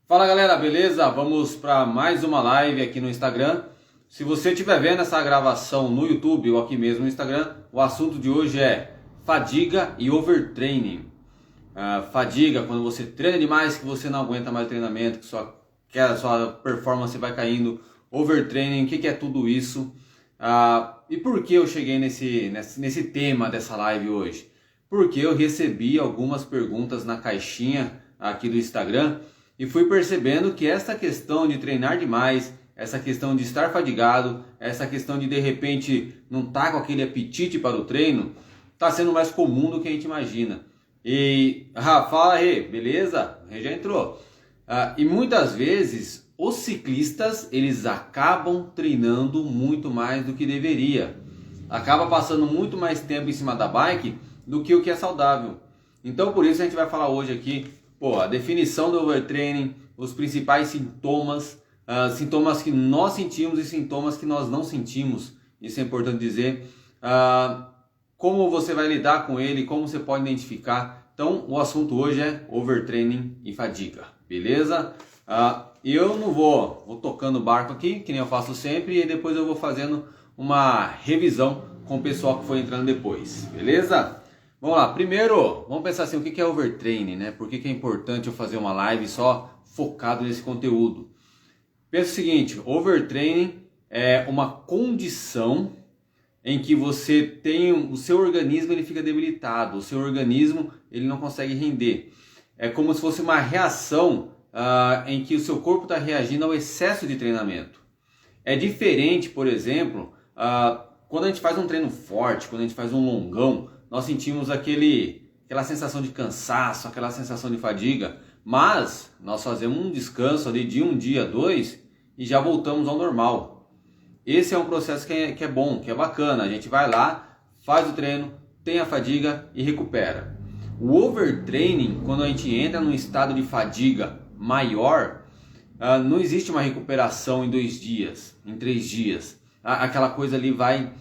Fala galera, beleza? Vamos para mais uma live aqui no Instagram. Se você estiver vendo essa gravação no YouTube ou aqui mesmo no Instagram, o assunto de hoje é fadiga e overtraining. Fadiga, quando você treina demais, que você não aguenta mais o treinamento, que a sua performance vai caindo. Overtraining, o que é tudo isso? E por que eu cheguei nesse tema dessa live hoje? Porque eu recebi algumas perguntas na caixinha aqui do Instagram e fui percebendo que essa questão de treinar demais, essa questão de estar fadigado, essa questão de repente não estar com aquele apetite para o treino, está sendo mais comum do que a gente imagina. E fala aí, beleza? Já entrou. E muitas vezes os ciclistas eles acabam treinando muito mais do que deveria. Acaba passando muito mais tempo em cima da bike do que o que é saudável. Então por isso a gente vai falar hoje aqui a definição do overtraining, os principais sintomas, sintomas que nós sentimos e sintomas que nós não sentimos. Isso é importante dizer. Como você vai lidar com ele, como você pode identificar. Então o assunto hoje é overtraining e fadiga, beleza? Eu não vou tocando o barco aqui, que nem eu faço sempre, e depois eu vou fazendo uma revisão com o pessoal que foi entrando depois, beleza? Vamos lá, primeiro, vamos pensar assim, o que é overtraining, né? Por que é importante eu fazer uma live só focado nesse conteúdo? Pensa o seguinte, overtraining é uma condição em que você tem, o seu organismo ele fica debilitado, o seu organismo ele não consegue render. É como se fosse uma reação em que o seu corpo está reagindo ao excesso de treinamento. É diferente, por exemplo, quando a gente faz um treino forte, quando a gente faz um longão, nós sentimos aquela sensação de cansaço, aquela sensação de fadiga, mas nós fazemos um descanso ali de um dia, dois, e já voltamos ao normal. Esse é um processo que é bom, que é bacana. A gente vai lá, faz o treino, tem a fadiga e recupera. O overtraining, quando a gente entra num estado de fadiga maior, não existe uma recuperação em 2 dias, em 3 dias. Aquela coisa ali vai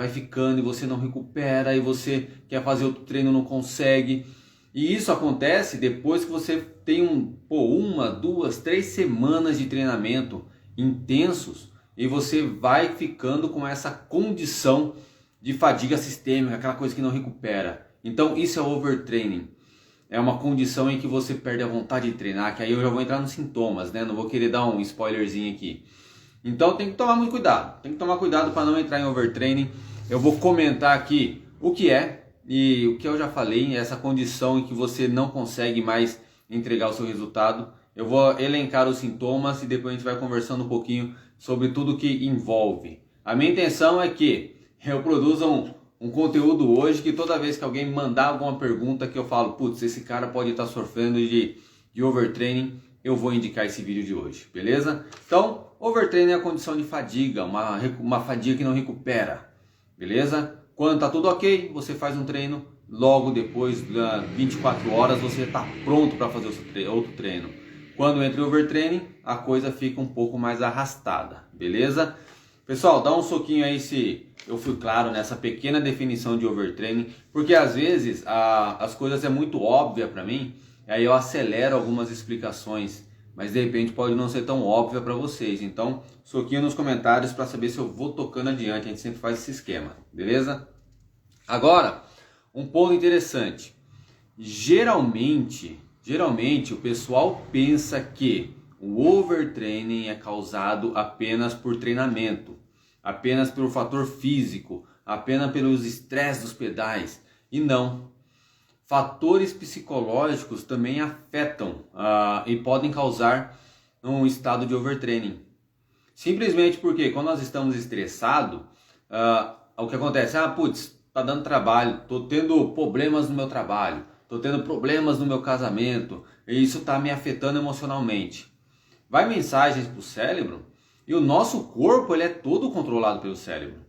ficando e você não recupera, e você quer fazer outro treino, não consegue. E isso acontece depois que você tem 1, 2, 3 semanas de treinamento intensos e você vai ficando com essa condição de fadiga sistêmica, aquela coisa que não recupera. Então isso é overtraining. É uma condição em que você perde a vontade de treinar, que aí eu já vou entrar nos sintomas, né? Não vou querer dar um spoilerzinho aqui. Então tem que tomar muito cuidado. Tem que tomar cuidado para não entrar em overtraining. Eu vou comentar aqui o que é e o que eu já falei, essa condição em que você não consegue mais entregar o seu resultado. Eu vou elencar os sintomas e depois a gente vai conversando um pouquinho sobre tudo que envolve. A minha intenção é que eu produza um conteúdo hoje que toda vez que alguém me mandar alguma pergunta que eu falo, putz, esse cara pode estar sofrendo de overtraining, eu vou indicar esse vídeo de hoje, beleza? Então, overtraining é a condição de fadiga, uma fadiga que não recupera, beleza? Quando tá tudo ok, você faz um treino, logo depois de 24 horas você está pronto para fazer outro treino. Quando entra em overtraining, a coisa fica um pouco mais arrastada, beleza? Pessoal, dá um soquinho aí se eu fui claro nessa pequena definição de overtraining, porque às vezes as coisas é muito óbvia para mim, aí eu acelero algumas explicações, mas de repente pode não ser tão óbvia para vocês. Então, soquinho nos comentários para saber se eu vou tocando adiante, a gente sempre faz esse esquema, beleza? Agora, um ponto interessante. Geralmente o pessoal pensa que o overtraining é causado apenas por treinamento, apenas pelo fator físico, apenas pelos estresses dos pedais. E não. Fatores psicológicos também afetam e podem causar um estado de overtraining. Simplesmente porque quando nós estamos estressados, o que acontece? Putz, tá dando trabalho, tô tendo problemas no meu trabalho, tô tendo problemas no meu casamento, e isso tá me afetando emocionalmente. Vai mensagens para o cérebro e o nosso corpo ele é todo controlado pelo cérebro.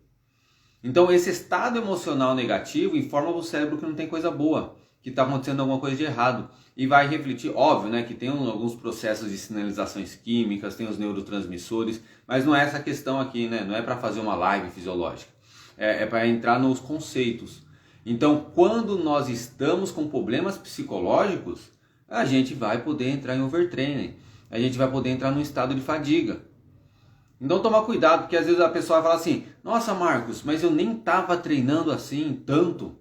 Então esse estado emocional negativo informa o cérebro que não tem coisa boa, que está acontecendo alguma coisa de errado. E vai refletir, óbvio, né, que tem alguns processos de sinalizações químicas, tem os neurotransmissores, mas não é essa questão aqui, né? Não é para fazer uma live fisiológica, é para entrar nos conceitos. Então quando nós estamos com problemas psicológicos, a gente vai poder entrar em overtraining. a gente vai poder entrar num estado de fadiga. Então toma cuidado, porque às vezes a pessoa fala assim, nossa Marcos, mas eu nem estava treinando assim tanto,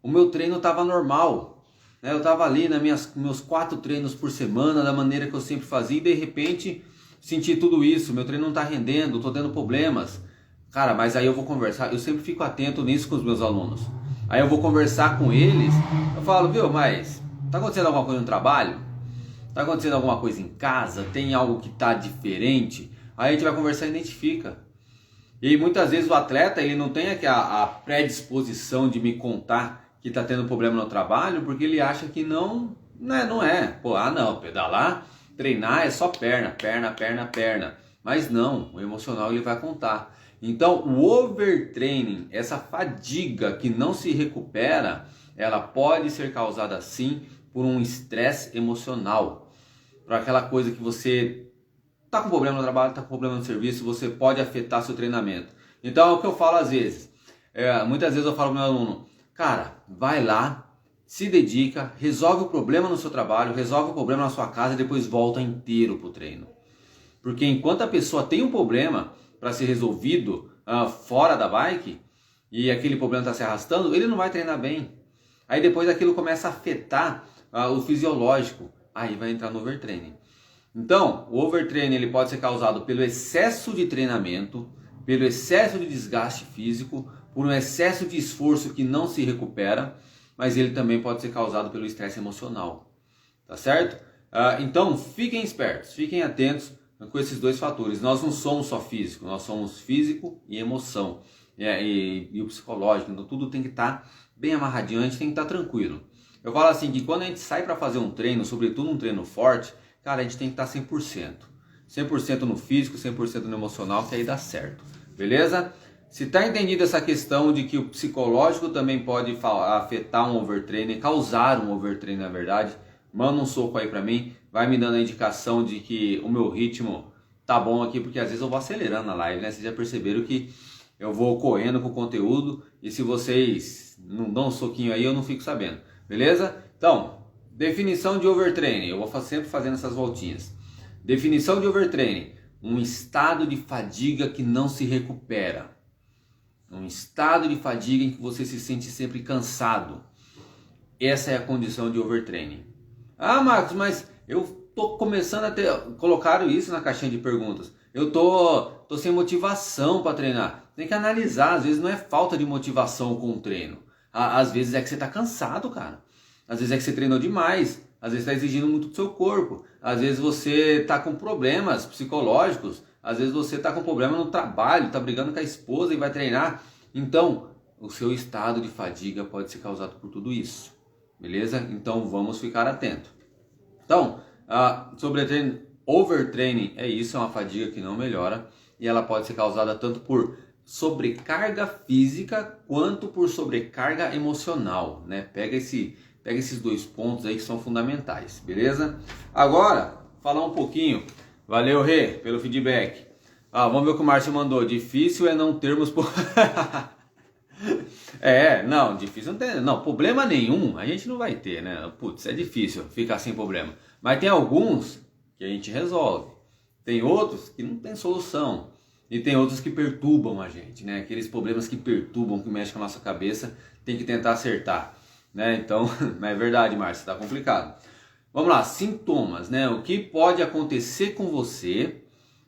o meu treino estava normal, né? Eu estava ali meus 4 treinos por semana, da maneira que eu sempre fazia, e de repente senti tudo isso, meu treino não está rendendo, estou tendo problemas. Cara, mas aí eu vou conversar, eu sempre fico atento nisso com os meus alunos. Aí eu vou conversar com eles, eu falo, viu, mas está acontecendo alguma coisa no trabalho? Está acontecendo alguma coisa em casa? Tem algo que está diferente? Aí a gente vai conversar e identifica. E muitas vezes o atleta ele não tem a predisposição de me contar que está tendo problema no trabalho, porque ele acha que não é. Pô, não, pedalar, treinar é só perna. Mas não, o emocional ele vai contar. Então o overtraining, essa fadiga que não se recupera, ela pode ser causada sim por um estresse emocional. Por aquela coisa que você está com problema no trabalho, está com problema no serviço, você pode afetar seu treinamento. Então é o que eu falo às vezes. Muitas vezes eu falo para o meu aluno, cara, vai lá, se dedica, resolve o problema no seu trabalho, resolve o problema na sua casa e depois volta inteiro para o treino. Porque enquanto a pessoa tem um problema para ser resolvido fora da bike, e aquele problema está se arrastando, ele não vai treinar bem. Aí depois aquilo começa a afetar o fisiológico, aí vai entrar no overtraining. Então, o overtraining ele pode ser causado pelo excesso de treinamento, pelo excesso de desgaste físico, por um excesso de esforço que não se recupera, mas ele também pode ser causado pelo estresse emocional, tá certo? Então, fiquem espertos, fiquem atentos com esses dois fatores. Nós não somos só físico, nós somos físico e emoção, e o psicológico, então tudo tem que estar bem amarradinho, a gente tem que estar tranquilo. Eu falo assim, que quando a gente sai para fazer um treino, sobretudo um treino forte, cara, a gente tem que estar 100%. 100% no físico, 100% no emocional, que aí dá certo. Beleza? Se tá entendido essa questão de que o psicológico também pode afetar um overtraining, causar um overtraining na verdade, manda um soco aí pra mim, vai me dando a indicação de que o meu ritmo tá bom aqui, porque às vezes eu vou acelerando na live, né? Vocês já perceberam que eu vou correndo com o conteúdo e se vocês não dão um soquinho aí, eu não fico sabendo. Beleza? Então, definição de overtraining, eu vou sempre fazendo essas voltinhas. Definição de overtraining, um estado de fadiga que não se recupera. Um estado de fadiga em que você se sente sempre cansado. Essa é a condição de overtraining. Ah, Marcos, mas eu tô começando a ter... Colocaram isso na caixinha de perguntas. Eu tô sem motivação para treinar. Tem que analisar, às vezes não é falta de motivação com o treino. Às vezes é que você tá cansado, cara. Às vezes é que você treinou demais. Às vezes está exigindo muito do seu corpo. Às vezes você está com problemas psicológicos. Às vezes você está com problema no trabalho, está brigando com a esposa e vai treinar. Então, o seu estado de fadiga pode ser causado por tudo isso. Beleza? Então, vamos ficar atentos. Então, sobre overtraining é isso, é uma fadiga que não melhora. E ela pode ser causada tanto por sobrecarga física quanto por sobrecarga emocional, né? Pega esses dois pontos aí que são fundamentais, beleza? Agora, falar um pouquinho. Valeu, Rê, pelo feedback. Vamos ver o que o Márcio mandou. Difícil é não termos... não, difícil não tem... Não, problema nenhum a gente não vai ter, né? Putz, é difícil ficar sem problema. Mas tem alguns que a gente resolve. Tem outros que não tem solução. E tem outros que perturbam a gente, né? Aqueles problemas que perturbam, que mexem com a nossa cabeça, tem que tentar acertar, né? Então, é verdade, Márcio, tá complicado. Vamos lá, sintomas, né? O que pode acontecer com você,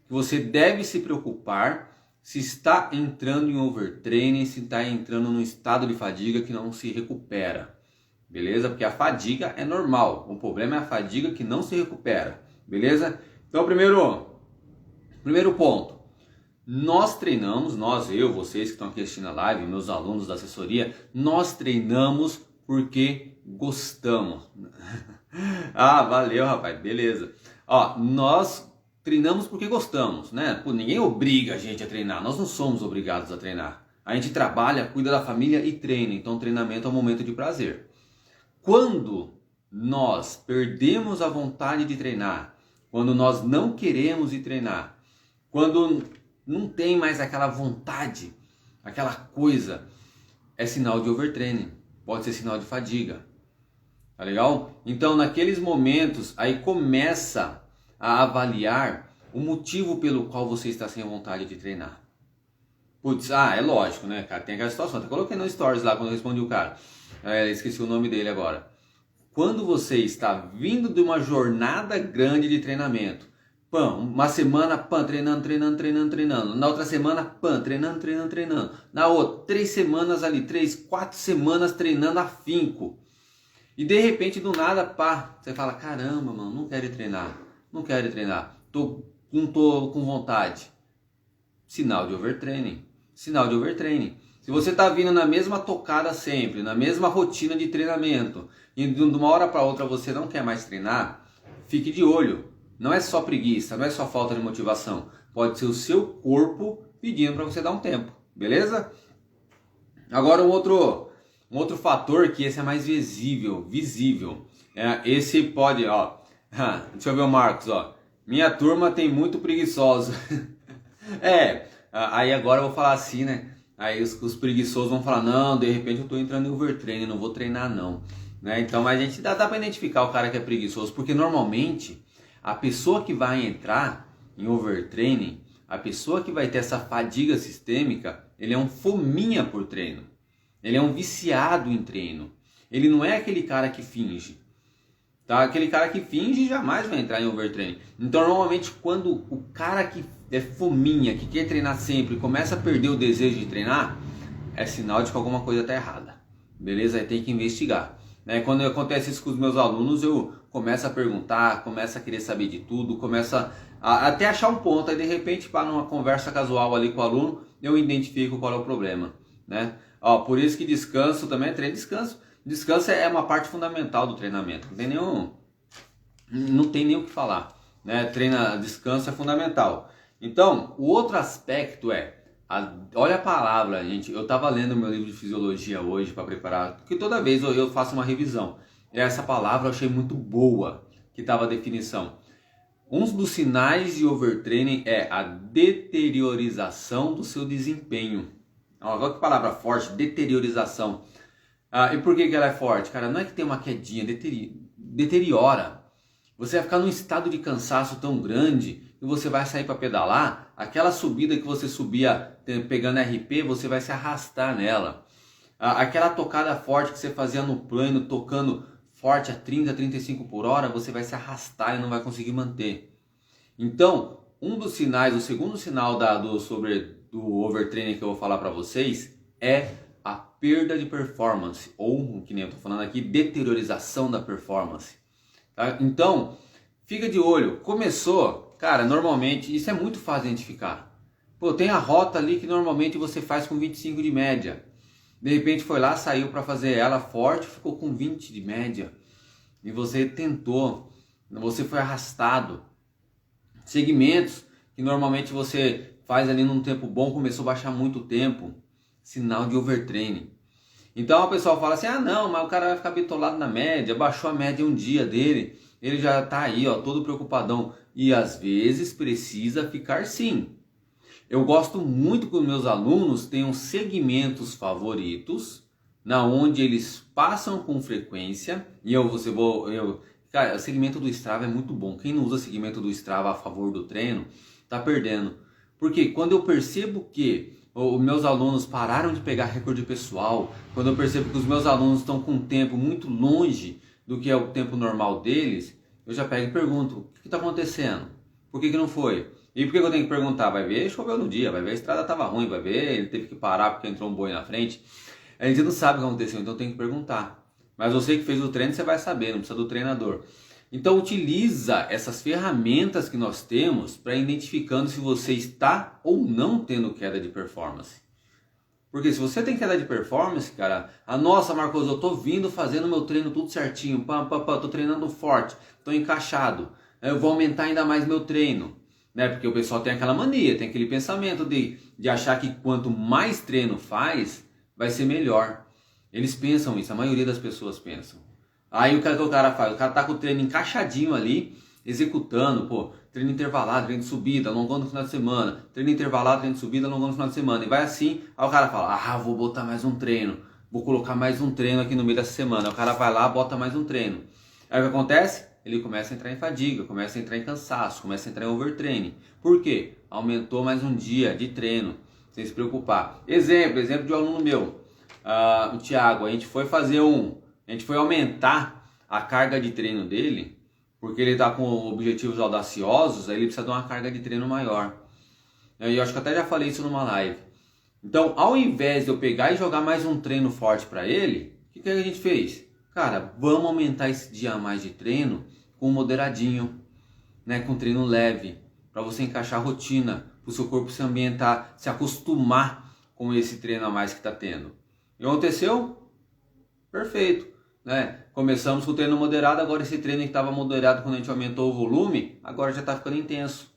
que você deve se preocupar se está entrando em overtraining, se está entrando num estado de fadiga que não se recupera, beleza? Porque a fadiga é normal, o problema é a fadiga que não se recupera, beleza? Então, primeiro ponto. Nós treinamos, vocês que estão aqui assistindo a live, meus alunos da assessoria, nós treinamos porque gostamos. Valeu, rapaz, beleza. Nós treinamos porque gostamos, né? Ninguém obriga a gente a treinar, nós não somos obrigados a treinar. A gente trabalha, cuida da família e treina, então treinamento é um momento de prazer. Quando nós perdemos a vontade de treinar, quando nós não queremos ir treinar, quando não tem mais aquela vontade, aquela coisa, é sinal de overtraining, pode ser sinal de fadiga, tá legal? Então naqueles momentos aí começa a avaliar o motivo pelo qual você está sem vontade de treinar. Putz, é lógico, né, cara? Tem aquela situação. Até coloquei no stories lá quando eu respondi o cara. Esqueci o nome dele agora. Quando você está vindo de uma jornada grande de treinamento, uma semana, treinando. Na outra semana, treinando. Na outra, 3 semanas ali, 3, 4 semanas treinando afinco. E de repente, do nada, você fala, caramba, mano, não quero ir treinar. Não tô com vontade. Sinal de overtraining. Se você está vindo na mesma tocada sempre, na mesma rotina de treinamento, e de uma hora para outra você não quer mais treinar, fique de olho. Não é só preguiça, não é só falta de motivação. Pode ser o seu corpo pedindo para você dar um tempo, beleza? Agora um outro fator que esse é mais visível. Esse pode, deixa eu ver o Marcos, minha turma tem muito preguiçoso. Aí agora eu vou falar assim, né? Aí os preguiçosos vão falar, não, de repente eu tô entrando em overtraining, não vou treinar não. Né? Então a gente dá para identificar o cara que é preguiçoso, porque normalmente a pessoa que vai entrar em overtraining, a pessoa que vai ter essa fadiga sistêmica, ele é um fominha por treino. Ele é um viciado em treino. Ele não é aquele cara que finge. Tá? Aquele cara que finge jamais vai entrar em overtraining. Então normalmente quando o cara que é fominha, que quer treinar sempre, começa a perder o desejo de treinar, é sinal de que alguma coisa está errada. Beleza? Aí tem que investigar. Né? Quando acontece isso com os meus alunos, eu começo a perguntar, começo a querer saber de tudo, começo até achar um ponto, aí de repente, para numa conversa casual ali com o aluno, eu identifico qual é o problema. Né? Por isso que descanso também é treino. Descanso é uma parte fundamental do treinamento, não tem nem o que falar. Né? Descanso é fundamental. Então, o outro aspecto olha a palavra, gente. Eu estava lendo meu livro de fisiologia hoje para preparar, porque toda vez eu faço uma revisão. E essa palavra eu achei muito boa, que estava a definição. Um dos sinais de overtraining é a deteriorização do seu desempenho. Olha que palavra forte, deteriorização. E por que ela é forte? Cara, não é que tem uma quedinha, deteriora. Você vai ficar num estado de cansaço tão grande e você vai sair para pedalar, aquela subida que você subia pegando RP, você vai se arrastar nela. Aquela tocada forte que você fazia no plano, tocando forte a 30, 35 por hora, você vai se arrastar e não vai conseguir manter. Então, um dos sinais, o segundo sinal do overtraining que eu vou falar para vocês é a perda de performance, ou, que nem eu estou falando aqui, deteriorização da performance. Tá? Então, fica de olho. Começou, cara, normalmente, isso é muito fácil de identificar. Tem a rota ali que normalmente você faz com 25 de média. De repente foi lá, saiu para fazer ela forte, ficou com 20 de média. E você tentou, você foi arrastado. Segmentos que normalmente você faz ali num tempo bom, começou a baixar muito tempo. Sinal de overtraining. Então a pessoa fala assim, não, mas o cara vai ficar bitolado na média, baixou a média um dia dele, ele já está aí, todo preocupadão. E às vezes precisa ficar sim. Eu gosto muito que os meus alunos tenham segmentos favoritos, na onde eles passam com frequência, cara, o segmento do Strava é muito bom. Quem não usa segmento do Strava a favor do treino, tá perdendo. Porque quando eu percebo que os meus alunos pararam de pegar recorde pessoal, quando eu percebo que os meus alunos estão com um tempo muito longe do que é o tempo normal deles, eu já pego e pergunto, o que está acontecendo? Por que não foi? E por que eu tenho que perguntar? Vai ver, choveu no dia, vai ver, a estrada estava ruim, vai ver, ele teve que parar porque entrou um boi na frente. A gente não sabe o que aconteceu, então tem que perguntar. Mas você que fez o treino, você vai saber, não precisa do treinador. Então utiliza essas ferramentas que nós temos para identificando se você está ou não tendo queda de performance. Porque se você tem queda de performance, cara, nossa, Marcos, eu tô vindo fazendo meu treino tudo certinho, tô treinando forte, tô encaixado, eu vou aumentar ainda mais meu treino. Né? Porque o pessoal tem aquela mania, tem aquele pensamento de achar que quanto mais treino faz, vai ser melhor. Eles pensam isso, a maioria das pessoas pensam. Aí o que o cara faz? O cara tá com o treino encaixadinho ali, executando, treino intervalado, treino de subida, longão no final de semana, treino intervalado, treino de subida, longão no final de semana. E vai assim, aí o cara fala, vou botar mais um treino, vou colocar mais um treino aqui no meio dessa semana. Aí o cara vai lá, bota mais um treino. Aí o que acontece? ele começa a entrar em fadiga, começa a entrar em cansaço, começa a entrar em overtraining. Por quê? Aumentou mais um dia de treino, sem se preocupar. Exemplo de um aluno meu, o Thiago, a gente foi aumentar a carga de treino dele, porque ele está com objetivos audaciosos, aí ele precisa de uma carga de treino maior. E eu acho que até já falei isso numa live. Então, ao invés de eu pegar e jogar mais um treino forte para ele, o que a gente fez? Cara, vamos aumentar esse dia a mais de treino com moderadinho, né? Com treino leve, para você encaixar a rotina, para o seu corpo se ambientar, se acostumar com esse treino a mais que está tendo. E aconteceu? Perfeito, né? Começamos com o treino moderado, agora esse treino que estava moderado quando a gente aumentou o volume, agora já está ficando intenso.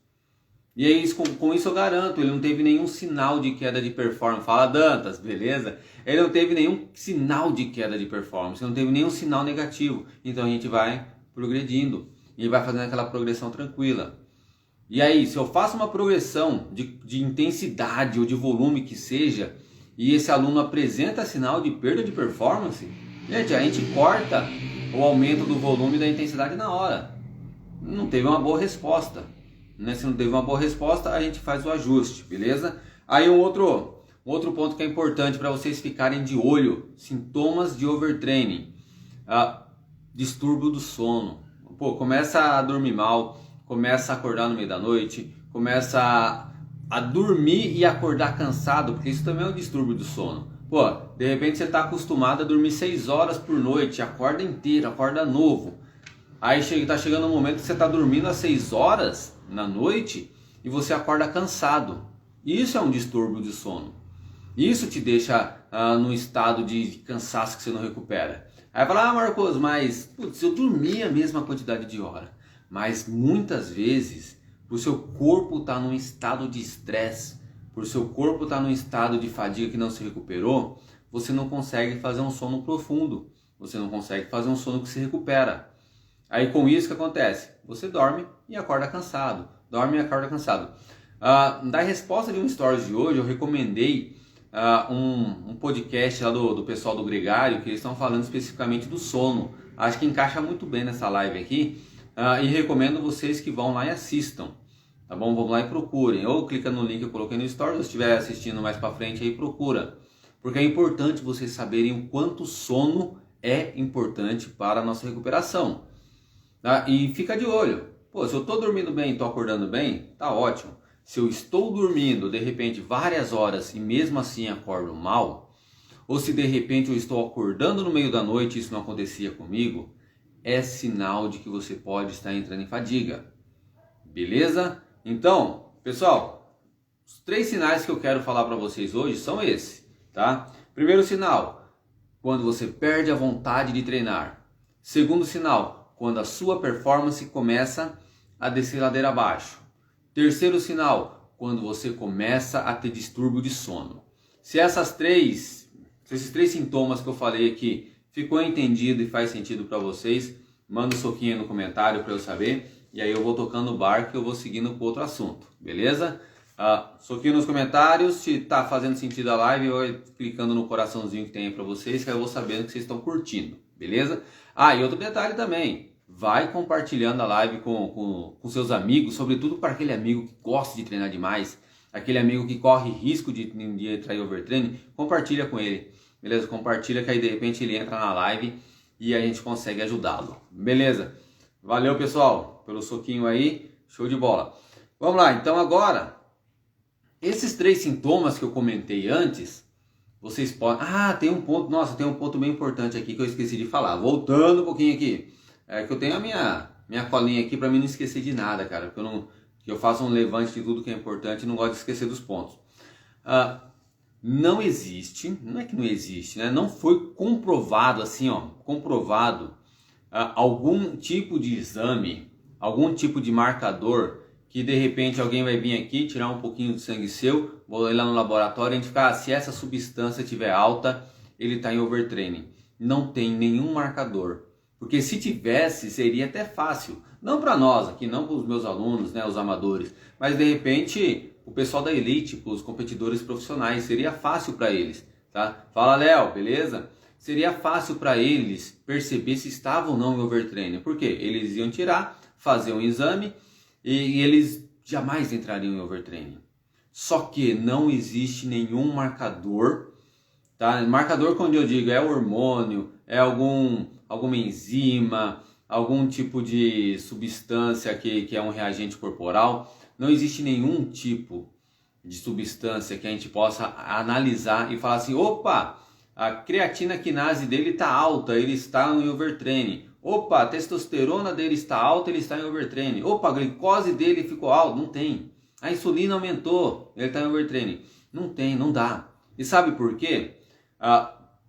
E aí, com isso eu garanto, ele não teve nenhum sinal de queda de performance. Fala, Dantas, beleza? Ele não teve nenhum sinal de queda de performance, não teve nenhum sinal negativo. Então a gente vai progredindo e vai fazendo aquela progressão tranquila. E aí, se eu faço uma progressão de intensidade ou de volume que seja, e esse aluno apresenta sinal de perda de performance, gente, a gente corta o aumento do volume e da intensidade na hora. Não teve uma boa resposta. Se não teve uma boa resposta, a gente faz o ajuste, beleza? Aí um outro ponto que é importante para vocês ficarem de olho: sintomas de overtraining, distúrbio do sono. Pô, começa a dormir mal, começa a acordar no meio da noite, começa a dormir e acordar cansado, porque isso também é um distúrbio do sono. Pô, de repente você está acostumado a dormir 6 horas por noite, acorda inteiro, acorda novo. Aí está chegando um momento que você está dormindo às 6 horas na noite e você acorda cansado. Isso é um distúrbio de sono. Isso te deixa num estado de cansaço que você não recupera. Aí fala, Marcos, mas putz, eu dormi a mesma quantidade de hora. Mas muitas vezes, por seu corpo estar num estado de estresse, por seu corpo estar num estado de fadiga que não se recuperou, você não consegue fazer um sono profundo. Você não consegue fazer um sono que se recupera. Aí com isso o que acontece? Você dorme e acorda cansado. Dorme e acorda cansado. Da resposta de um stories de hoje, eu recomendei um podcast lá do pessoal do Gregário, que eles estão falando especificamente do sono. Acho que encaixa muito bem nessa live aqui. E recomendo vocês que vão lá e assistam. Tá bom? Vão lá e procurem. Ou clica no link que eu coloquei no stories, se estiver assistindo mais para frente aí, procura. Porque é importante vocês saberem o quanto o sono é importante para a nossa recuperação. E fica de olho. Pô, se eu estou dormindo bem e estou acordando bem, tá ótimo. Se eu estou dormindo de repente várias horas e mesmo assim acordo mal, ou se de repente eu estou acordando no meio da noite e isso não acontecia comigo, é sinal de que você pode estar entrando em fadiga. Beleza? Então, pessoal, os 3 sinais que eu quero falar para vocês hoje são esses, tá? Primeiro sinal, quando você perde a vontade de treinar. Segundo sinal, quando a sua performance começa a descer ladeira abaixo. Terceiro sinal, quando você começa a ter distúrbio de sono. Se esses 3 sintomas que eu falei aqui ficou entendido e faz sentido para vocês, manda um soquinho no comentário para eu saber. E aí eu vou tocando o barco e eu vou seguindo para outro assunto, beleza? Soquinho nos comentários, se tá fazendo sentido a live, eu vou clicando no coraçãozinho que tem aí para vocês, que eu vou sabendo que vocês estão curtindo, beleza? E outro detalhe também, vai compartilhando a live com seus amigos, sobretudo para aquele amigo que gosta de treinar demais, aquele amigo que corre risco de entrar em overtraining, compartilha com ele, beleza? Compartilha que aí de repente ele entra na live e a gente consegue ajudá-lo, beleza? Valeu, pessoal, pelo soquinho aí, show de bola. Vamos lá, então agora, esses 3 sintomas que eu comentei antes, vocês podem... tem um ponto bem importante aqui que eu esqueci de falar. Voltando um pouquinho aqui, que eu tenho a minha colinha aqui para mim não esquecer de nada, cara, porque eu faço um levante de tudo que é importante e não gosto de esquecer dos pontos. Não existe, não é que não existe, né? Não foi comprovado assim, algum tipo de exame, algum tipo de marcador que de repente alguém vai vir aqui tirar um pouquinho de sangue seu, vou ir lá no laboratório e identificar se essa substância estiver alta, ele está em overtraining. Não tem nenhum marcador, porque se tivesse seria até fácil, não para nós aqui, não para os meus alunos, né, os amadores, mas de repente o pessoal da elite, os competidores profissionais, seria fácil para eles, tá? Fala, Léo, beleza? seria fácil para eles perceber se estavam ou não em overtraining. Por quê? Eles iam tirar, fazer um exame e eles jamais entrariam em overtraining. Só que não existe nenhum marcador, tá? Marcador, quando eu digo, é hormônio, é alguma enzima, algum tipo de substância que é um reagente corporal. Não existe nenhum tipo de substância que a gente possa analisar e falar assim, opa, a creatina quinase dele está alta, ele está em overtraining. Opa, a testosterona dele está alta, ele está em overtraining. Opa, a glicose dele ficou alta. Não tem. A insulina aumentou, ele está em overtraining. Não tem, não dá. E sabe por quê?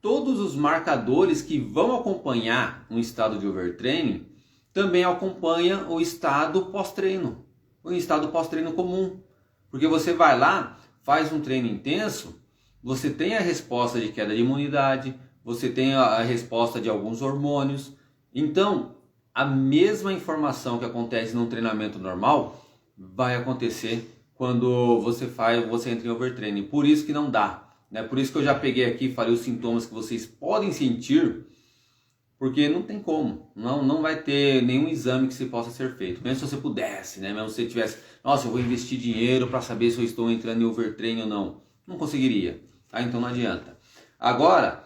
Todos os marcadores que vão acompanhar um estado de overtraining também acompanham o estado pós-treino. O estado pós-treino comum. Porque você vai lá, faz um treino intenso, você tem a resposta de queda de imunidade, você tem a resposta de alguns hormônios. Então, a mesma informação que acontece num treinamento normal vai acontecer quando você entra em overtraining. Por isso que não dá, né? Por isso que eu já peguei aqui e falei os sintomas que vocês podem sentir, porque não tem como, não vai ter nenhum exame que se possa ser feito. Mesmo se você pudesse, né? Mesmo se você tivesse, nossa, eu vou investir dinheiro para saber se eu estou entrando em overtraining ou não. Não conseguiria, tá? Então não adianta. Agora,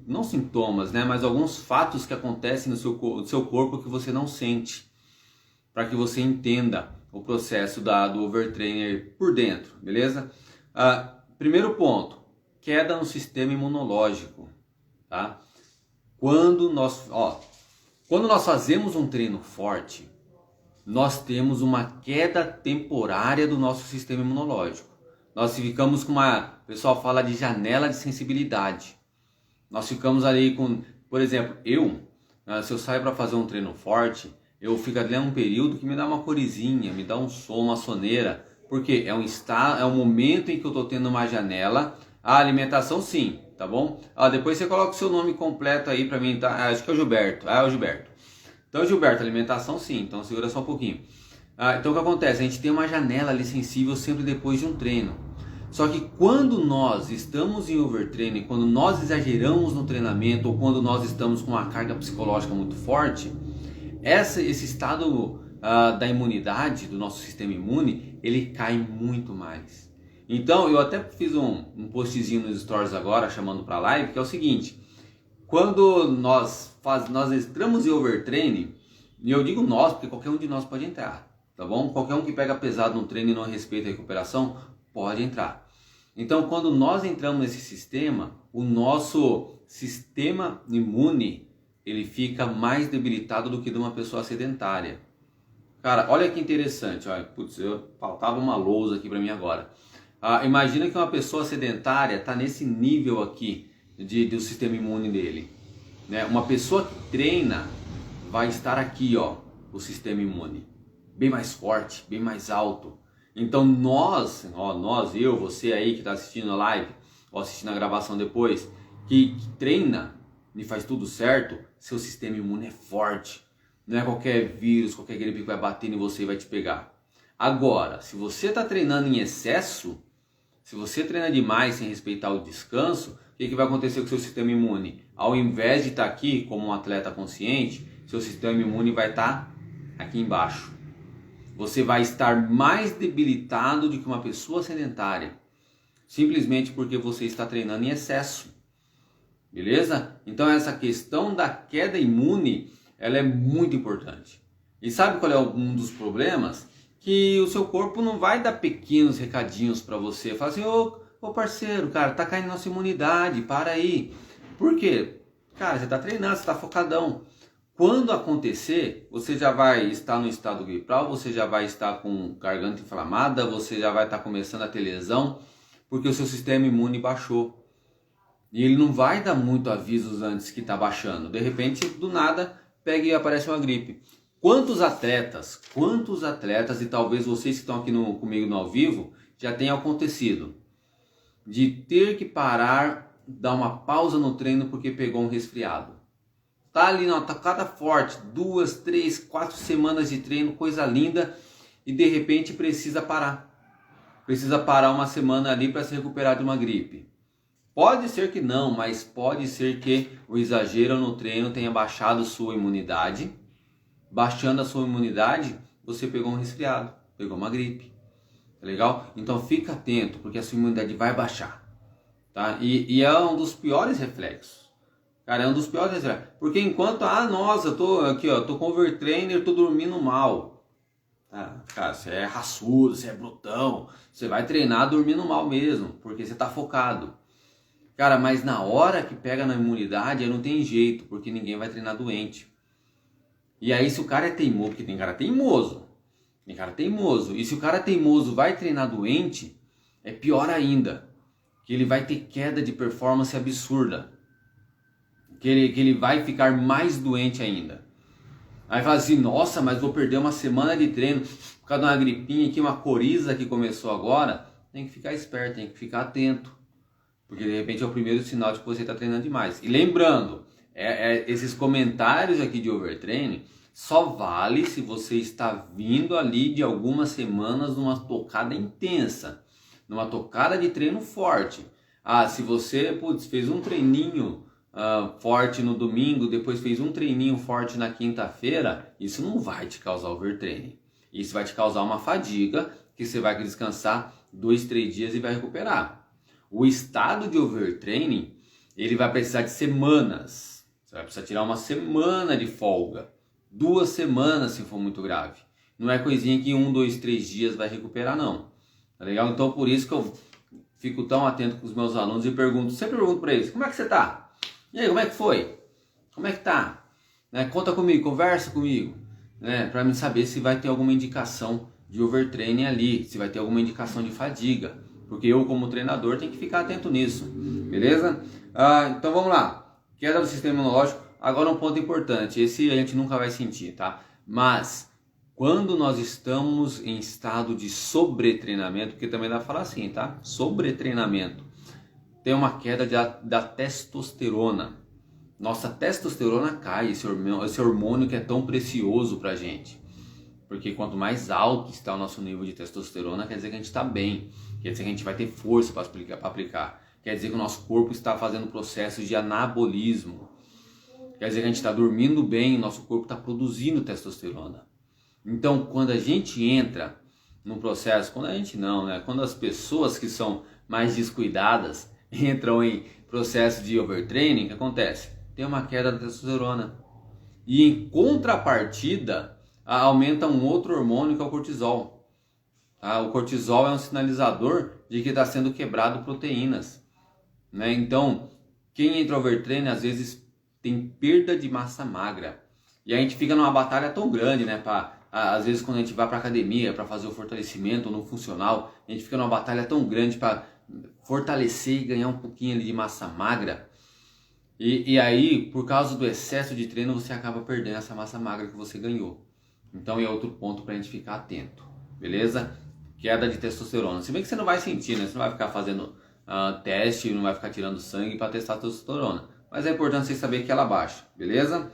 não sintomas, né? Mas alguns fatos que acontecem no seu corpo que você não sente, para que você entenda o processo do overtrainer por dentro, beleza? Primeiro ponto, queda no sistema imunológico, tá? Quando nós fazemos um treino forte, nós temos uma queda temporária do nosso sistema imunológico. Nós ficamos com o pessoal fala de janela de sensibilidade. Nós ficamos ali com, por exemplo, se eu saio para fazer um treino forte, eu fico ali um período que me dá uma corizinha, me dá um som, uma soneira, porque é um momento em que eu estou tendo uma janela. A alimentação sim, tá bom? Depois você coloca o seu nome completo aí para mim, tá? Acho que é o Gilberto. É o Gilberto. Então, Gilberto, alimentação sim, então segura só um pouquinho. Então o que acontece? A gente tem uma janela ali sensível sempre depois de um treino. Só que quando nós estamos em overtraining, quando nós exageramos no treinamento ou quando nós estamos com uma carga psicológica muito forte, esse estado da imunidade, do nosso sistema imune, ele cai muito mais. Então eu até fiz um postzinho nos stories agora, chamando para live, que é o seguinte: quando nós entramos em overtraining, e eu digo nós, porque qualquer um de nós pode entrar, tá bom? Qualquer um que pega pesado no treino e não respeita a recuperação, pode entrar. Então quando nós entramos nesse sistema, o nosso sistema imune, ele fica mais debilitado do que de uma pessoa sedentária. Cara, olha que interessante, olha, faltava uma lousa aqui para mim agora. Imagina que uma pessoa sedentária está nesse nível aqui do sistema imune dele, né? Uma pessoa que treina vai estar aqui, ó, o sistema imune, bem mais forte, bem mais alto. Então você aí que está assistindo a live, ou assistindo a gravação depois, que treina e faz tudo certo, seu sistema imune é forte. Não é qualquer vírus, qualquer gripe que vai bater em você e vai te pegar. Agora, se você está treinando em excesso, se você treina demais sem respeitar o descanso, o que vai acontecer com o seu sistema imune? Ao invés de estar aqui como um atleta consciente, seu sistema imune vai estar aqui embaixo. Você vai estar mais debilitado do que uma pessoa sedentária, simplesmente porque você está treinando em excesso. Beleza? Então essa questão da queda imune, ela é muito importante. E sabe qual é um dos problemas? Que o seu corpo não vai dar pequenos recadinhos para você. Fala assim, ô parceiro, cara, tá caindo nossa imunidade, para aí. Por quê? Cara, você tá treinando, você tá focadão. Quando acontecer, você já vai estar no estado gripal, você já vai estar com garganta inflamada, você já vai estar começando a ter lesão, porque o seu sistema imune baixou. E ele não vai dar muito avisos antes que está baixando. De repente, do nada, pega e aparece uma gripe. Quantos atletas, e talvez vocês que estão aqui comigo no ao vivo, já tenha acontecido de ter que parar, dar uma pausa no treino porque pegou um resfriado. Tá ali na tacada forte, 2, 3, 4 semanas de treino, coisa linda, e de repente precisa parar. Precisa parar uma semana ali para se recuperar de uma gripe. Pode ser que não, mas pode ser que o exagero no treino tenha baixado sua imunidade. Baixando a sua imunidade, você pegou um resfriado, pegou uma gripe. Tá legal? Então fica atento, porque a sua imunidade vai baixar. Tá? E é um dos piores reflexos. Cara, é um dos piores reflexos. Porque enquanto, nossa, eu tô aqui, ó, tô com overtrainer, tô dormindo mal. Tá? Cara, você é raçudo, você é brutão. Você vai treinar dormindo mal mesmo, porque você tá focado. Cara, mas na hora que pega na imunidade, aí não tem jeito, porque ninguém vai treinar doente. E aí se o cara é teimoso, porque tem cara teimoso. Tem cara teimoso. E se o cara teimoso vai treinar doente, é pior ainda. Que ele vai ter queda de performance absurda. Que ele vai ficar mais doente ainda. Aí fala assim, nossa, mas vou perder uma semana de treino por causa de uma gripinha aqui, uma coriza que começou agora. Tem que ficar esperto, tem que ficar atento. Porque de repente é o primeiro sinal de que você está treinando demais. E lembrando, esses comentários aqui de overtraining só vale se você está vindo ali de algumas semanas numa tocada intensa. Numa tocada de treino forte. Se você fez um treininho forte no domingo, depois fez um treininho forte na quinta-feira, isso não vai te causar overtraining. Isso vai te causar uma fadiga que você vai descansar 2, 3 dias e vai recuperar. O estado de overtraining, ele vai precisar de semanas. Você vai precisar tirar uma semana de folga. 2 semanas se for muito grave. Não é coisinha que 1, 2, 3 dias vai recuperar não. Tá legal? Então por isso que eu fico tão atento com os meus alunos e sempre pergunto para eles, como é que você tá? E aí, como é que foi? Como é que tá? Conta comigo, conversa comigo. Para mim saber se vai ter alguma indicação de overtraining ali, se vai ter alguma indicação de fadiga. Porque eu, como treinador, tenho que ficar atento nisso. Beleza? Então vamos lá. Queda do sistema imunológico. Agora um ponto importante. Esse a gente nunca vai sentir, tá? Mas quando nós estamos em estado de sobretreinamento, porque também dá pra falar assim, tá? Sobretreinamento. Tem uma queda da testosterona. Nossa testosterona cai, esse hormônio que é tão precioso pra gente. Porque quanto mais alto está o nosso nível de testosterona, quer dizer que a gente está bem. Quer dizer que a gente vai ter força para aplicar. Quer dizer que o nosso corpo está fazendo processos de anabolismo. Quer dizer que a gente está dormindo bem, o nosso corpo está produzindo testosterona. Então, quando a gente entra num processo, quando as pessoas que são mais descuidadas entram em processo de overtraining, o que acontece? Tem uma queda da testosterona. E em contrapartida, aumenta um outro hormônio que é o cortisol. O cortisol é um sinalizador de que está sendo quebrado proteínas. Então, quem entra overtraining às vezes tem perda de massa magra. E a gente fica numa batalha tão grande, às vezes quando a gente vai para academia para fazer o fortalecimento no funcional, a gente fica numa batalha tão grande para fortalecer e ganhar um pouquinho ali de massa magra. E aí, por causa do excesso de treino, você acaba perdendo essa massa magra que você ganhou. Então é outro ponto para a gente ficar atento, beleza? Queda de testosterona. Se bem que você não vai sentir, Você não vai ficar fazendo teste, não vai ficar tirando sangue para testar a testosterona. Mas é importante você saber que ela baixa, beleza?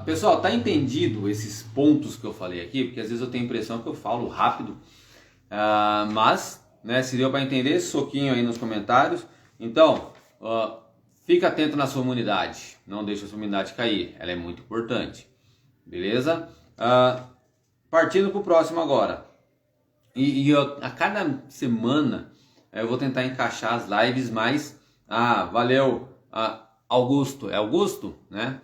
Pessoal, tá entendido esses pontos que eu falei aqui? Porque às vezes eu tenho a impressão que eu falo rápido. Mas, se deu para entender, soquinho aí nos comentários. Então, fica atento na sua imunidade. Não deixe a sua imunidade cair. Ela é muito importante. Beleza? Partindo para o próximo agora. A cada semana eu vou tentar encaixar as lives mais... valeu, Augusto. É Augusto? Né?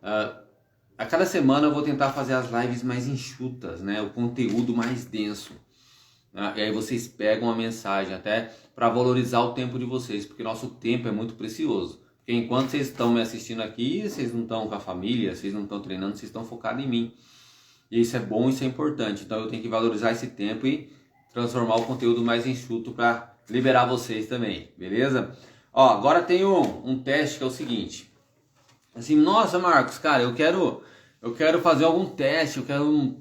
A cada semana eu vou tentar fazer as lives mais enxutas, o conteúdo mais denso. E aí vocês pegam a mensagem até para valorizar o tempo de vocês, porque nosso tempo é muito precioso. Porque enquanto vocês estão me assistindo aqui, vocês não estão com a família, vocês não estão treinando, vocês estão focados em mim. E isso é bom, isso é importante. Então eu tenho que valorizar esse tempo e transformar o conteúdo mais enxuto para liberar vocês também, beleza? Agora tem um teste que é o seguinte. Assim, nossa Marcos, cara, eu quero fazer algum teste, eu quero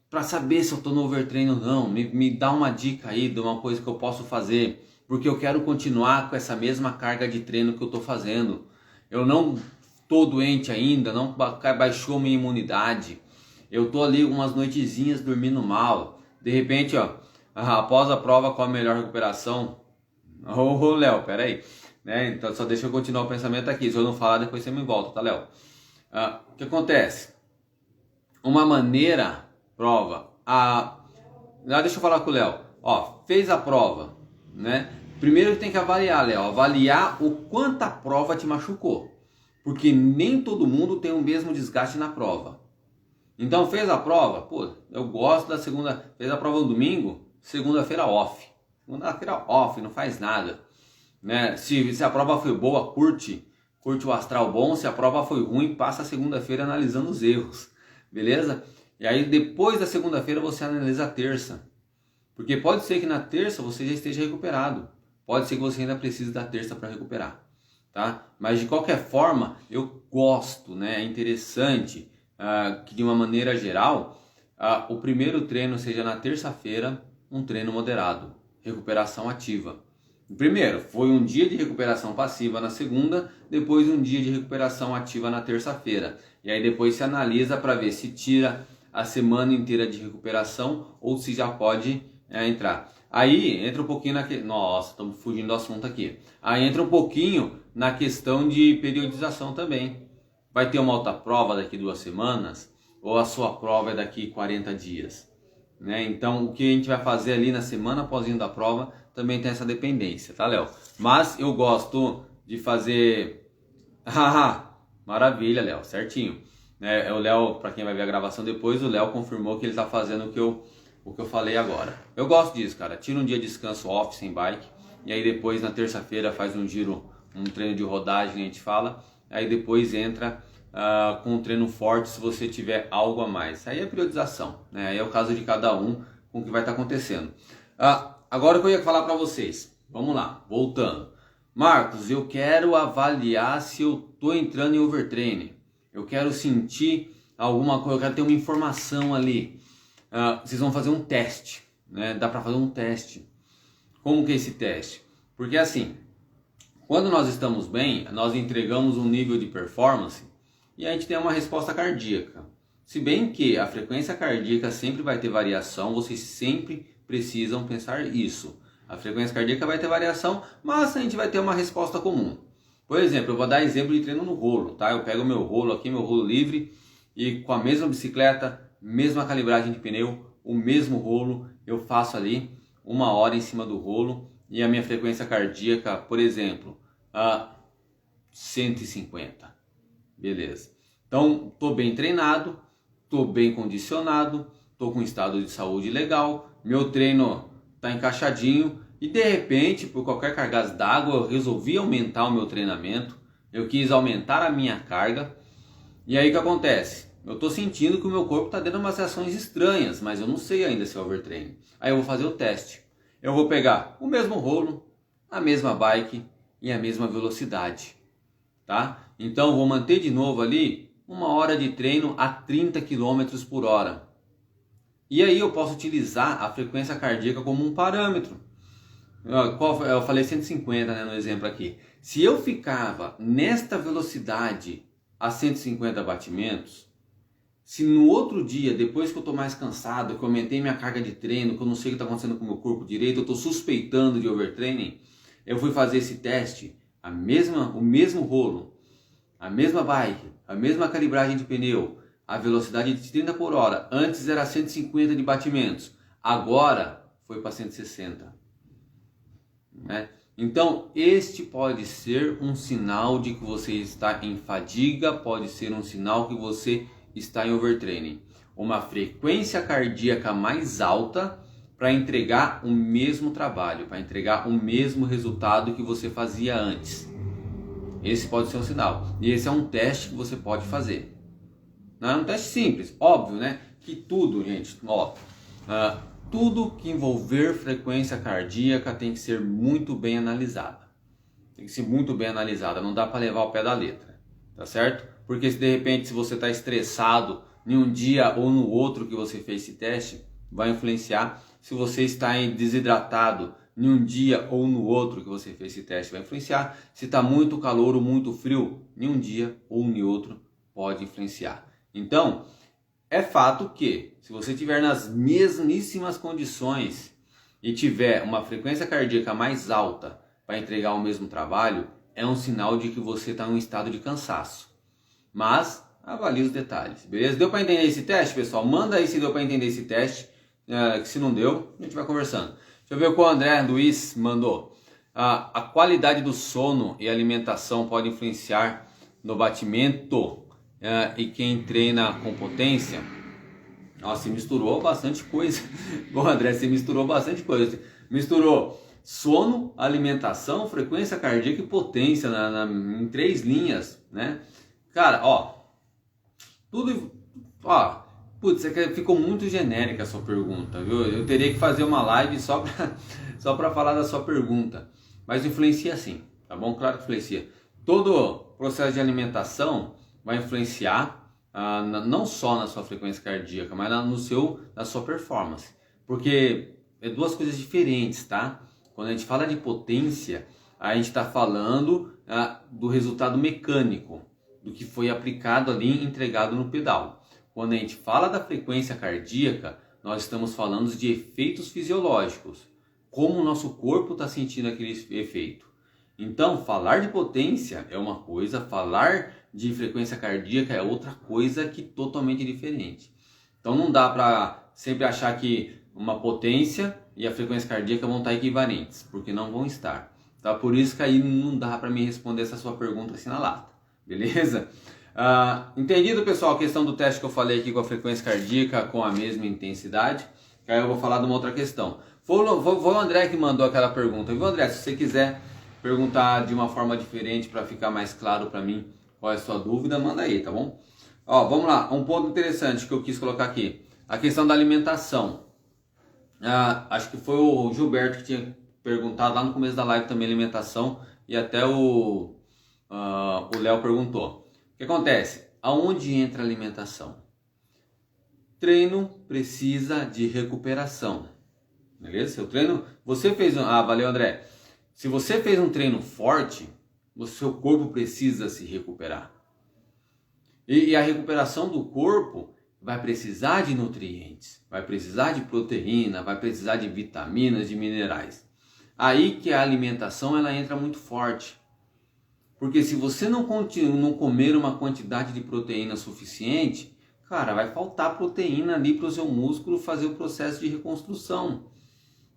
para saber se eu tô no overtraining ou não. Me dá uma dica aí de uma coisa que eu posso fazer, porque eu quero continuar com essa mesma carga de treino que eu tô fazendo. Eu não tô doente ainda, não baixou minha imunidade. Eu tô ali umas noitezinhas dormindo mal. De repente, após a prova, qual a melhor recuperação? Ô, Léo, peraí. Né? Então só deixa eu continuar o pensamento aqui. Se eu não falar, depois você me volta, tá, Léo? O que acontece? Uma maneira, prova. Deixa eu falar com o Léo. Ó, fez a prova, né? Primeiro tem que avaliar, Léo. Avaliar o quanto a prova te machucou. Porque nem todo mundo tem o mesmo desgaste na prova. Então fez a prova, pô, eu gosto da segunda. Fez a prova no domingo, segunda-feira off. Segunda-feira off, não faz nada. Né? Se a prova foi boa, curte o astral bom. Se a prova foi ruim, passa a segunda-feira analisando os erros. Beleza? E aí depois da segunda-feira você analisa a terça. Porque pode ser que na terça você já esteja recuperado. Pode ser que você ainda precise da terça para recuperar. Tá? Mas de qualquer forma, eu gosto, né? É interessante que de uma maneira geral, o primeiro treino seja na terça-feira um treino moderado. Recuperação ativa. Primeiro, foi um dia de recuperação passiva na segunda, depois um dia de recuperação ativa na terça-feira. E aí depois se analisa para ver se tira a semana inteira de recuperação ou se já pode entrar. Aí entra um pouquinho Nossa, estamos fugindo do assunto aqui. Aí entra um pouquinho na questão de periodização também. Vai ter uma outra prova daqui 2 semanas ou a sua prova é daqui 40 dias. Né? Então o que a gente vai fazer ali na semana após da prova também tem essa dependência, tá, Léo? Mas eu gosto de fazer... Maravilha, Léo, certinho. O Léo, para quem vai ver a gravação depois, o Léo confirmou que ele está fazendo o que eu falei agora. Eu gosto disso, cara. Tira um dia de descanso off, sem bike. E aí depois na terça-feira faz um giro, um treino de rodagem, a gente fala. Aí depois entra com um treino forte se você tiver algo a mais. Aí é periodização, né? Aí é o caso de cada um com o que vai estar acontecendo. Agora o que eu ia falar para vocês. Vamos lá, voltando. Marcos, eu quero avaliar se eu estou entrando em overtraining. Eu quero sentir alguma coisa, eu quero ter uma informação ali. Vocês vão fazer um teste, né? Dá para fazer um teste. Como que é esse teste? Porque assim, quando nós estamos bem, nós entregamos um nível de performance e a gente tem uma resposta cardíaca. Se bem que a frequência cardíaca sempre vai ter variação, vocês sempre precisam pensar isso. A frequência cardíaca vai ter variação, mas a gente vai ter uma resposta comum. Por exemplo, eu vou dar exemplo de treino no rolo, tá? Eu pego meu rolo aqui, meu rolo livre, e com a mesma bicicleta, mesma calibragem de pneu, o mesmo rolo, eu faço ali 1 hora em cima do rolo, e a minha frequência cardíaca, por exemplo, 150. Beleza. Então, estou bem treinado, estou bem condicionado, estou com um estado de saúde legal, meu treino está encaixadinho e de repente, por qualquer cargas d'água, eu resolvi aumentar o meu treinamento, eu quis aumentar a minha carga e aí o que acontece? Eu estou sentindo que o meu corpo está dando umas reações estranhas, mas eu não sei ainda se é overtraining. Aí eu vou fazer o teste. Eu vou pegar o mesmo rolo, a mesma bike e a mesma velocidade. Tá? Então eu vou manter de novo ali 1 hora de treino a 30 km por hora. E aí eu posso utilizar a frequência cardíaca como um parâmetro. Eu falei 150, né, no exemplo aqui. Se eu ficava nesta velocidade a 150 batimentos, se no outro dia, depois que eu estou mais cansado, que eu aumentei minha carga de treino, que eu não sei o que está acontecendo com o meu corpo direito, eu estou suspeitando de overtraining, eu fui fazer esse teste, o mesmo rolo, a mesma bike, a mesma calibragem de pneu, a velocidade de 30 por hora. Antes era 150 de batimentos, agora foi para 160. Né? Então, este pode ser um sinal de que você está em fadiga, pode ser um sinal que você está em overtraining. Uma frequência cardíaca mais alta para entregar o mesmo trabalho, para entregar o mesmo resultado que você fazia antes. Esse pode ser um sinal. E esse é um teste que você pode fazer. Não é um teste simples, óbvio, né? Que tudo, gente, tudo que envolver frequência cardíaca tem que ser muito bem analisada. Tem que ser muito bem analisada, não dá para levar ao pé da letra, tá certo? Porque se de repente se você está estressado em um dia ou no outro que você fez esse teste, vai influenciar. Se você está desidratado em um dia ou no outro que você fez esse teste, vai influenciar. Se está muito calor ou muito frio, em um dia ou em outro, pode influenciar. Então, é fato que se você estiver nas mesmíssimas condições e tiver uma frequência cardíaca mais alta para entregar o mesmo trabalho, é um sinal de que você está em um estado de cansaço. Mas avalie os detalhes, beleza? Deu para entender esse teste, pessoal? Manda aí se deu para entender esse teste, que se não deu, a gente vai conversando. Deixa eu ver o que o André Luiz mandou. A qualidade do sono e alimentação pode influenciar no batimento e quem treina com potência. Nossa, você misturou bastante coisa. Bom, André, você misturou bastante coisa. Misturou sono, alimentação, frequência cardíaca e potência em 3 linhas, né? Cara, tudo, putz, ficou muito genérica a sua pergunta, viu? Eu teria que fazer uma live só para falar da sua pergunta, mas influencia sim, tá bom? Claro que influencia. Todo processo de alimentação vai influenciar não só na sua frequência cardíaca, mas na sua performance, porque é 2 coisas diferentes, tá? Quando a gente fala de potência, a gente está falando do resultado mecânico, do que foi aplicado ali e entregado no pedal. Quando a gente fala da frequência cardíaca, nós estamos falando de efeitos fisiológicos, como o nosso corpo está sentindo aquele efeito. Então, falar de potência é uma coisa, falar de frequência cardíaca é outra coisa que totalmente diferente. Então não dá para sempre achar que uma potência e a frequência cardíaca vão estar equivalentes, porque não vão estar. Tá? Por isso que aí não dá para me responder essa sua pergunta assim na lata, beleza? Entendido, pessoal, a questão do teste que eu falei aqui com a frequência cardíaca com a mesma intensidade? Aí eu vou falar de uma outra questão. Foi o André que mandou aquela pergunta. Viu, André? Se você quiser perguntar de uma forma diferente para ficar mais claro para mim qual é a sua dúvida, manda aí, tá bom? Vamos lá, um ponto interessante que eu quis colocar aqui. A questão da alimentação. Acho que foi o Gilberto que tinha perguntado lá no começo da live também alimentação, e até o Léo perguntou. O que acontece? Aonde entra a alimentação? Treino precisa de recuperação, beleza? Seu treino, você fez valeu, André. Se você fez um treino forte, o seu corpo precisa se recuperar. E a recuperação do corpo vai precisar de nutrientes, vai precisar de proteína, vai precisar de vitaminas, de minerais. Aí que a alimentação ela entra muito forte. Porque se você não comer uma quantidade de proteína suficiente, cara, vai faltar proteína ali para o seu músculo fazer o processo de reconstrução.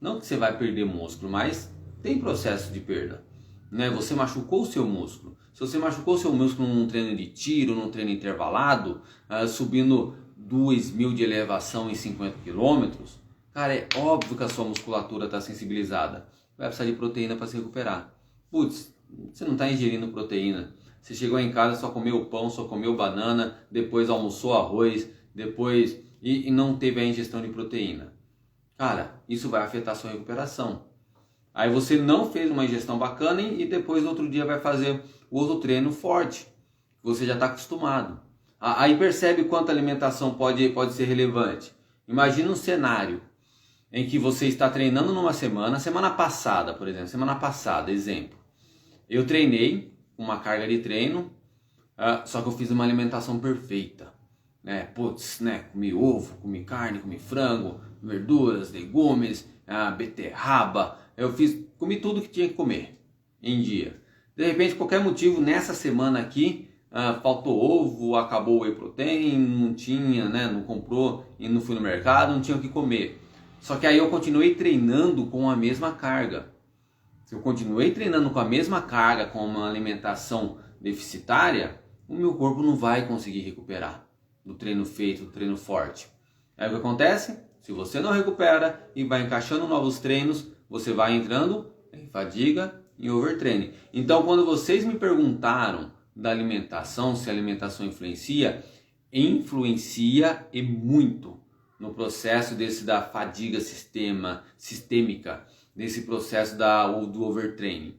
Não que você vai perder músculo, mas tem processo de perda, né? Você machucou o seu músculo. Se você machucou o seu músculo num treino de tiro, num treino intervalado, subindo 2.000 de elevação em 50 km, cara, é óbvio que a sua musculatura está sensibilizada. Vai precisar de proteína para se recuperar. Putz, você não está ingerindo proteína. Você chegou em casa, só comeu pão, só comeu banana, depois almoçou arroz, depois e não teve a ingestão de proteína. Cara, isso vai afetar a sua recuperação. Aí você não fez uma ingestão bacana e depois no outro dia vai fazer o outro treino forte. Você já está acostumado. Aí percebe quanto a alimentação pode ser relevante. Imagina um cenário em que você está treinando numa semana passada, por exemplo, exemplo. Eu treinei uma carga de treino, só que eu fiz uma alimentação perfeita. Comi ovo, comi carne, comi frango, verduras, legumes, beterraba. Comi tudo que tinha que comer em dia. De repente, qualquer motivo, nessa semana aqui, faltou ovo, acabou o whey protein, não tinha, não comprou e não fui no mercado, não tinha o que comer. Só que aí eu continuei treinando com a mesma carga. Se eu continuei treinando com a mesma carga, com uma alimentação deficitária, o meu corpo não vai conseguir recuperar do treino feito, do treino forte. Aí o que acontece? Se você não recupera e vai encaixando novos treinos, você vai entrando em fadiga, em overtraining. Então, quando vocês me perguntaram da alimentação, se a alimentação influencia e muito no processo da fadiga sistêmica, nesse processo do overtraining.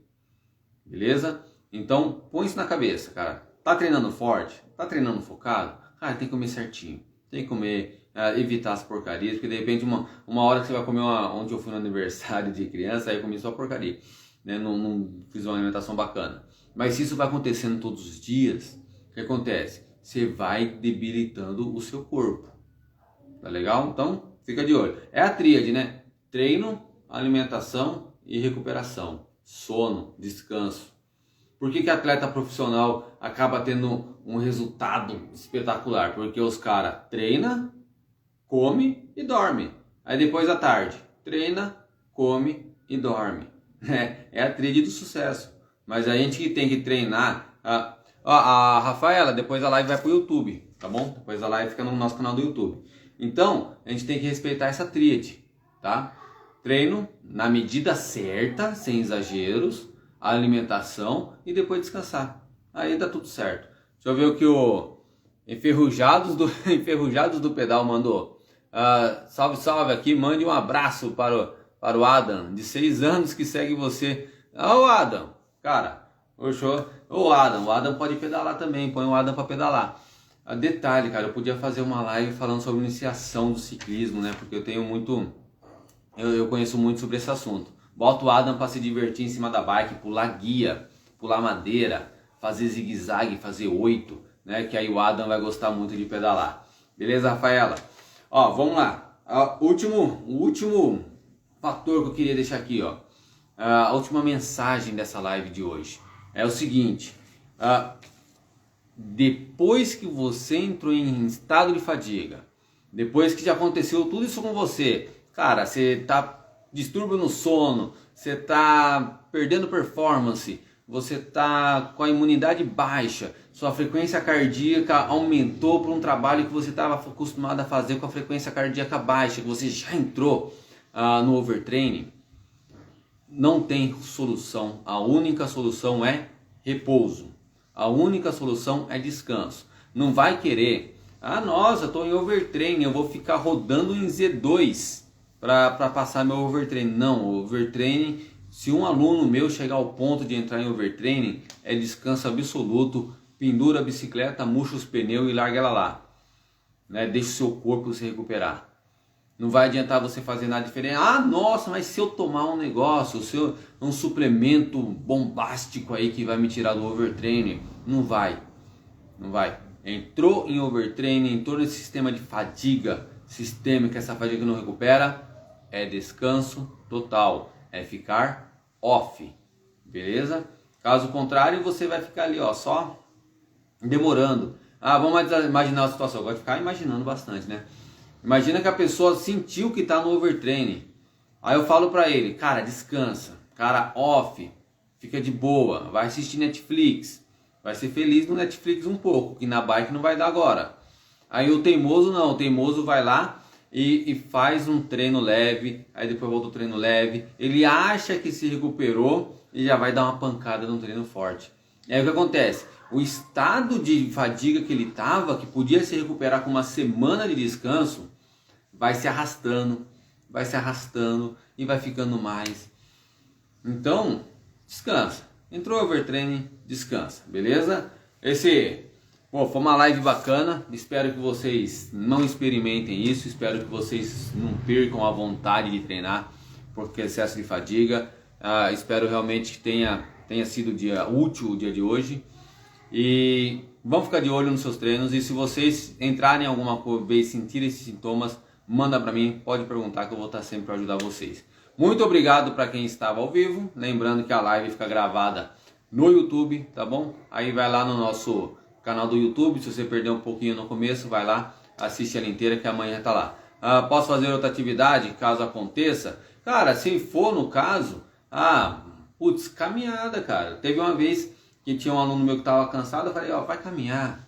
Beleza? Então, põe isso na cabeça, cara. Tá treinando forte? Tá treinando focado? Cara, tem que comer certinho. Tem que comer, evitar as porcarias, porque de repente uma hora que você vai comer onde eu fui no aniversário de criança, aí eu comi só porcaria. Né? Não fiz uma alimentação bacana. Mas se isso vai acontecendo todos os dias, o que acontece? Você vai debilitando o seu corpo. Tá legal? Então, fica de olho. É a tríade, né? Treino, alimentação e recuperação. sono, descanso. Por que atleta profissional acaba tendo um resultado espetacular? Porque os caras treinam, come e dorme. Aí depois à tarde, treina, come e dorme. É a tríade do sucesso. Mas a gente que tem que treinar. A Rafaela, depois a live vai pro YouTube, tá bom? Depois a live fica no nosso canal do YouTube. Então, a gente tem que respeitar essa tríade, tá? Treino na medida certa, sem exageros, alimentação e depois descansar. Aí dá tudo certo. Deixa eu ver o que o Enferrujados do Pedal mandou. Salve, salve aqui, mande um abraço para o Adam, de 6 anos, que segue você. O Adam, cara, o Adam pode pedalar também, põe o Adam para pedalar. Detalhe, cara, eu podia fazer uma live falando sobre iniciação do ciclismo, né? Porque eu conheço muito sobre esse assunto. Bota o Adam para se divertir em cima da bike, pular guia, pular madeira, fazer zigue-zague, fazer 8, né? Que aí o Adam vai gostar muito de pedalar. Beleza, Rafaela? Ó, vamos lá. O último fator que eu queria deixar aqui, ó. A última mensagem dessa live de hoje é o seguinte: depois que você entrou em estado de fadiga, depois que já aconteceu tudo isso com você, cara, você tá distúrbio no sono, você tá perdendo performance, você tá com a imunidade baixa, sua frequência cardíaca aumentou para um trabalho que você estava acostumado a fazer com a frequência cardíaca baixa, que você já entrou no overtraining, não tem solução. A única solução é repouso. A única solução é descanso. Não vai querer, nossa, estou em overtraining, eu vou ficar rodando em Z2 para passar meu overtraining. Não, o overtraining, se um aluno meu chegar ao ponto de entrar em overtraining, é descanso absoluto, pendura a bicicleta, murcha os pneus e larga ela lá. Né? Deixa o seu corpo se recuperar. Não vai adiantar você fazer nada diferente. Nossa, mas se eu tomar um negócio, um suplemento bombástico aí que vai me tirar do overtraining, não vai. Entrou em overtraining, entrou nesse sistema de fadiga sistêmica, essa fadiga não recupera, é descanso total, é ficar off, beleza? Caso contrário, você vai ficar ali, ó, só demorando. Vamos imaginar a situação, eu gosto de ficar imaginando bastante, né? Imagina que a pessoa sentiu que está no overtraining. Aí eu falo para ele, cara, descansa, cara, off, fica de boa, vai assistir Netflix, vai ser feliz no Netflix um pouco, que na bike não vai dar agora. Aí o teimoso não, o teimoso vai lá e faz um treino leve, aí depois volta o treino leve, ele acha que se recuperou e já vai dar uma pancada num treino forte. E aí o que acontece? O estado de fadiga que ele estava, que podia se recuperar com uma semana de descanso, vai se arrastando e vai ficando mais. Então, descansa. Entrou overtraining, descansa, beleza? Foi uma live bacana, espero que vocês não experimentem isso, espero que vocês não percam a vontade de treinar por excesso de fadiga. Espero realmente que tenha sido útil o dia de hoje. E vamos ficar de olho nos seus treinos. E se vocês entrarem alguma vez e sentirem esses sintomas, manda para mim, pode perguntar que eu vou estar sempre para ajudar vocês. Muito obrigado para quem estava ao vivo. Lembrando que a live fica gravada no YouTube, tá bom? Aí vai lá no nosso canal do YouTube. Se você perdeu um pouquinho no começo, vai lá, assiste ela inteira que amanhã tá lá. Posso fazer outra atividade caso aconteça? Cara, se for no caso, caminhada, cara. Teve uma vez que tinha um aluno meu que estava cansado, eu falei, vai caminhar,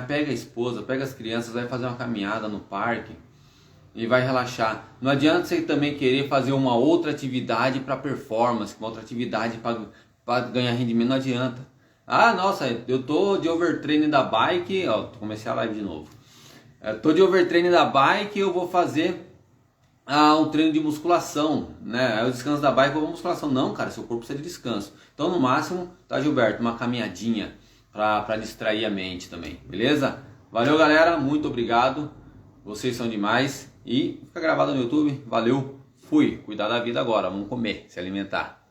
pega a esposa, pega as crianças, vai fazer uma caminhada no parque e vai relaxar. Não adianta você também querer fazer uma outra atividade para performance, uma outra atividade para ganhar rendimento, não adianta. Nossa, eu tô de overtraining da bike, comecei a live de novo. Tô de overtraining da bike, eu vou fazer um treino de musculação, né? Aí o descanso da bike ou musculação. Não, cara, seu corpo precisa de descanso. Então, no máximo, tá, Gilberto, uma caminhadinha para distrair a mente também, beleza? Valeu, galera, muito obrigado. Vocês são demais. E fica gravado no YouTube. Valeu, fui. Cuidar da vida agora, vamos comer, se alimentar.